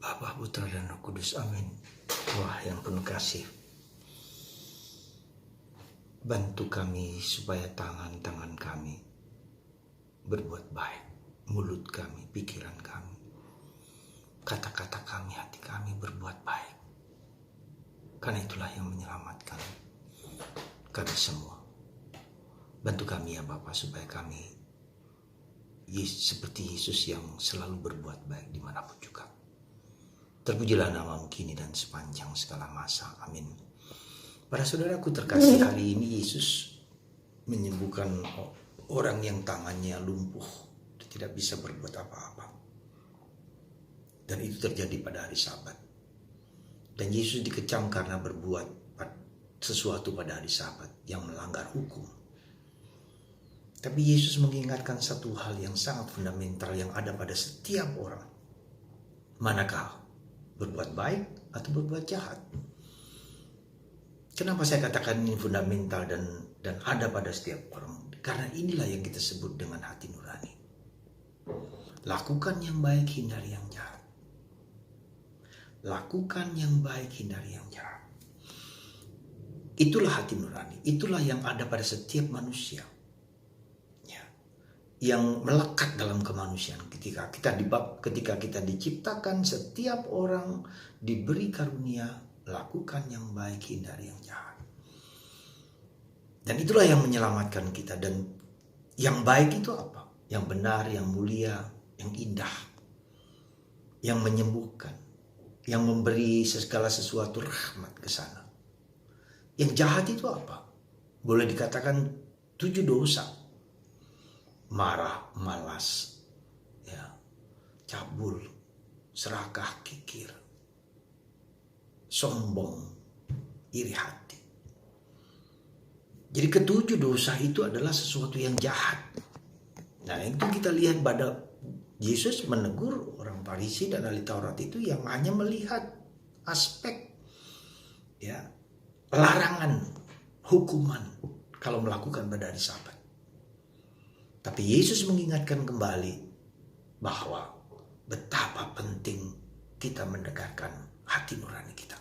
Bapa, Putra, dan Roh Kudus. Amin. Wah, yang penuh kasih, bantu kami supaya tangan-tangan kami berbuat baik, mulut kami, pikiran kami, kata-kata kami, hati kami berbuat baik. Karena itulah yang menyelamatkan kami semua. Bantu kami ya Bapa, supaya kami seperti Yesus yang selalu berbuat baik dimanapun juga. Terpujilah namamu kini dan sepanjang segala masa. Amin. Para saudaraku terkasih, hari ini Yesus menyembuhkan orang yang tangannya lumpuh, tidak bisa berbuat apa-apa. Dan itu terjadi pada hari Sabat. Dan Yesus dikecam karena berbuat sesuatu pada hari Sabat yang melanggar hukum. Tapi Yesus mengingatkan satu hal yang sangat fundamental yang ada pada setiap orang. Manakah berbuat baik atau berbuat jahat? Kenapa saya katakan ini fundamental dan ada pada setiap orang? Karena inilah yang kita sebut dengan hati nurani. Lakukan yang baik, hindari yang jahat. Lakukan yang baik, hindari yang jahat. Itulah hati nurani. Itulah yang ada pada setiap manusia. Yang melekat dalam kemanusiaan. Ketika kita diciptakan, setiap orang diberi karunia, lakukan yang baik, hindari yang jahat. Dan itulah yang menyelamatkan kita. Dan yang baik itu apa? Yang benar, yang mulia, yang indah, yang menyembuhkan, yang memberi segala sesuatu rahmat ke sana. Yang jahat itu apa? Boleh dikatakan 7 dosa. Marah, malas, cabul, serakah, kikir, sombong, iri hati. Jadi ketujuh dosa itu adalah sesuatu yang jahat. Nah, itu kita lihat pada Yesus menegur orang Farisi dan ahli Taurat itu yang hanya melihat aspek larangan, hukuman kalau melakukan pada hari Sabat. Tapi Yesus mengingatkan kembali bahwa betapa penting kita mendengarkan hati nurani kita.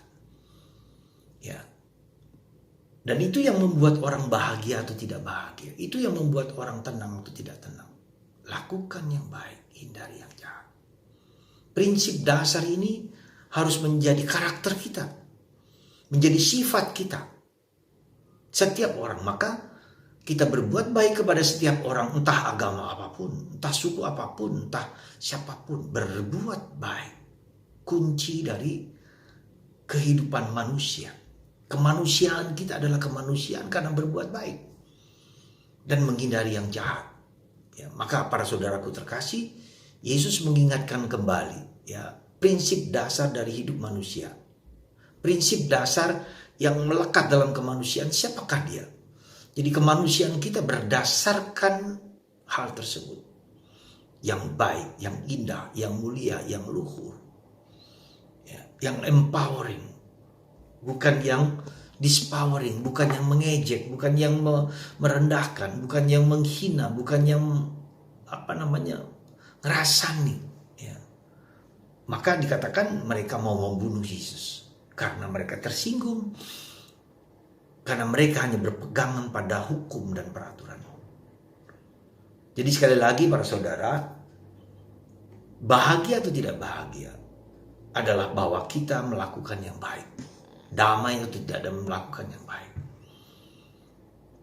Dan itu yang membuat orang bahagia atau tidak bahagia. Itu yang membuat orang tenang atau tidak tenang. Lakukan yang baik, hindari yang jahat. Prinsip dasar ini harus menjadi karakter kita. Menjadi sifat kita. Setiap orang, maka kita berbuat baik kepada setiap orang, entah agama apapun, entah suku apapun, entah siapapun. Berbuat baik. Kunci dari kehidupan manusia. Kemanusiaan kita adalah kemanusiaan karena berbuat baik. Dan menghindari yang jahat. Maka para saudaraku terkasih, Yesus mengingatkan kembali prinsip dasar dari hidup manusia. Prinsip dasar yang melekat dalam kemanusiaan, siapakah dia? Jadi kemanusiaan kita berdasarkan hal tersebut. Yang baik, yang indah, yang mulia, yang luhur. Yang empowering. Bukan yang dispowering, bukan yang mengejek, bukan yang merendahkan, bukan yang menghina, bukan yang ngerasani. Maka dikatakan mereka mau membunuh Yesus. Karena mereka tersinggung. Karena mereka hanya berpegangan pada hukum dan peraturan. Jadi sekali lagi para saudara, bahagia atau tidak bahagia adalah bahwa kita melakukan yang baik. Damai atau tidak ada melakukan yang baik.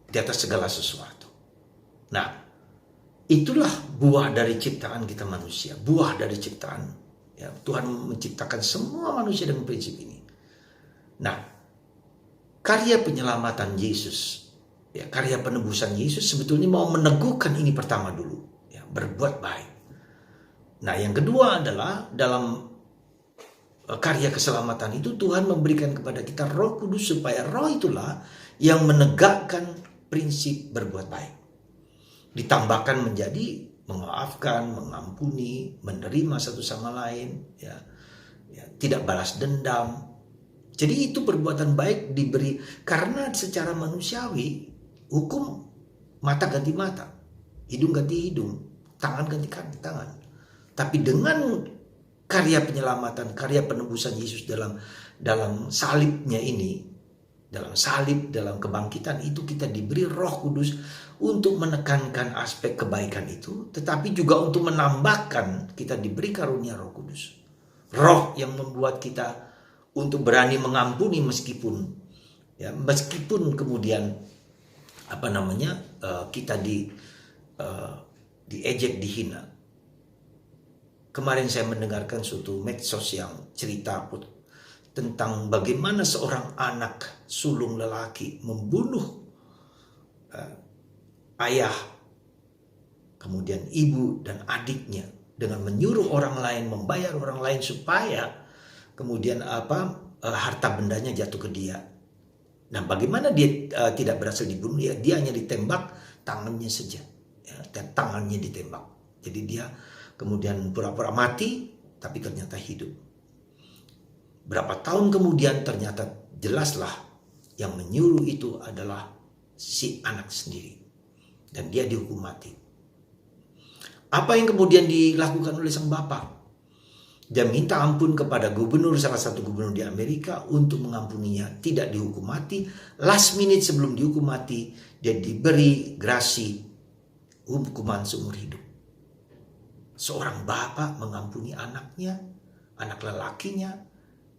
Di atas segala sesuatu. Nah, itulah buah dari ciptaan kita manusia. Buah dari ciptaan. Tuhan menciptakan semua manusia dengan prinsip ini. Nah, karya penyelamatan Yesus, karya penebusan Yesus sebetulnya mau meneguhkan ini pertama dulu, berbuat baik. Nah, yang kedua adalah dalam karya keselamatan itu Tuhan memberikan kepada kita Roh Kudus supaya Roh itulah yang menegakkan prinsip berbuat baik. Ditambahkan menjadi memaafkan, mengampuni, menerima satu sama lain, tidak balas dendam. Jadi itu perbuatan baik diberi karena secara manusiawi hukum mata ganti mata, hidung ganti hidung, tangan ganti tangan. Tapi dengan karya penyelamatan, karya penebusan Yesus dalam salibnya ini, dalam salib, dalam kebangkitan itu kita diberi Roh Kudus untuk menekankan aspek kebaikan itu, tetapi juga untuk menambahkan kita diberi karunia Roh Kudus. Roh yang membuat kita untuk berani mengampuni meskipun kemudian kita diejek, dihina. Kemarin saya mendengarkan suatu medsos yang cerita tentang bagaimana seorang anak sulung lelaki membunuh ayah, kemudian ibu dan adiknya dengan menyuruh orang lain, membayar orang lain supaya kemudian harta bendanya jatuh ke dia. Nah, bagaimana dia tidak berhasil dibunuh? Dia hanya ditembak tangannya saja, dan tangannya ditembak. Jadi dia kemudian pura-pura mati, tapi ternyata hidup. Berapa tahun kemudian ternyata jelaslah yang menyuruh itu adalah si anak sendiri. Dan dia dihukum mati. Apa yang kemudian dilakukan oleh sang bapak? Dia minta ampun kepada salah satu gubernur di Amerika untuk mengampuninya, tidak dihukum mati. Last minute sebelum dihukum mati, dia diberi grasi hukuman seumur hidup. Seorang bapak mengampuni anaknya, anak lelakinya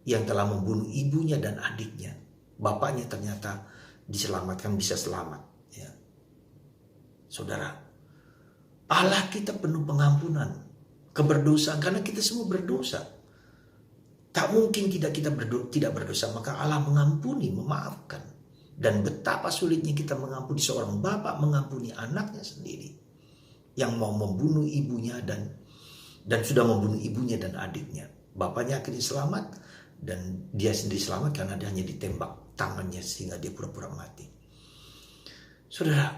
yang telah membunuh ibunya dan adiknya. Bapaknya ternyata diselamatkan, bisa selamat. Ya. Saudara, Allah kita penuh pengampunan, keberdosaan, karena kita semua berdosa. Tak mungkin kita tidak berdosa, maka Allah mengampuni, memaafkan. Dan betapa sulitnya kita mengampuni, seorang bapak mengampuni anaknya sendiri yang mau membunuh ibunya dan sudah membunuh ibunya dan adiknya. Bapaknya akhirnya selamat dan dia sendiri selamat karena dia hanya ditembak tangannya sehingga dia pura-pura mati. Saudara,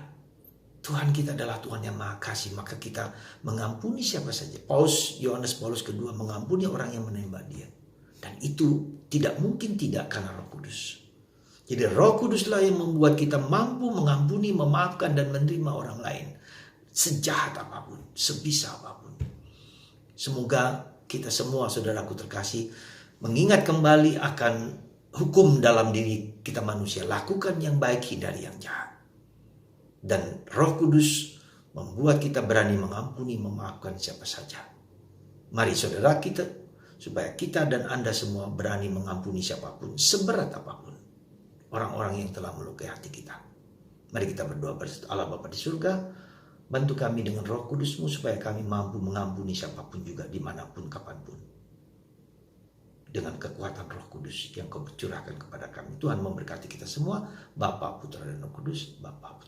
Tuhan kita adalah Tuhan yang Maha Kasih, maka kita mengampuni siapa saja. Yohanes Paulus kedua mengampuni orang yang menembak dia. Dan itu tidak mungkin tidak karena Roh Kudus. Jadi Roh Kuduslah yang membuat kita mampu mengampuni, memaafkan dan menerima orang lain. Sejahat apapun, sebisa apapun. Semoga kita semua, saudaraku terkasih, mengingat kembali akan hukum dalam diri kita manusia. Lakukan yang baik, hindari yang jahat. Dan Roh Kudus membuat kita berani mengampuni, memaafkan siapa saja. Mari saudara kita, supaya kita dan Anda semua berani mengampuni siapapun, seberat apapun orang-orang yang telah melukai hati kita. Mari kita berdoa bersama Allah Bapa di surga. Bantu kami dengan Roh Kudus-Mu supaya kami mampu mengampuni siapapun juga, dimanapun, kapanpun. Dengan kekuatan Roh Kudus yang Kau curahkan kepada kami. Tuhan memberkati kita semua. Bapa, Putra, dan Roh Kudus. Bapa, Putra.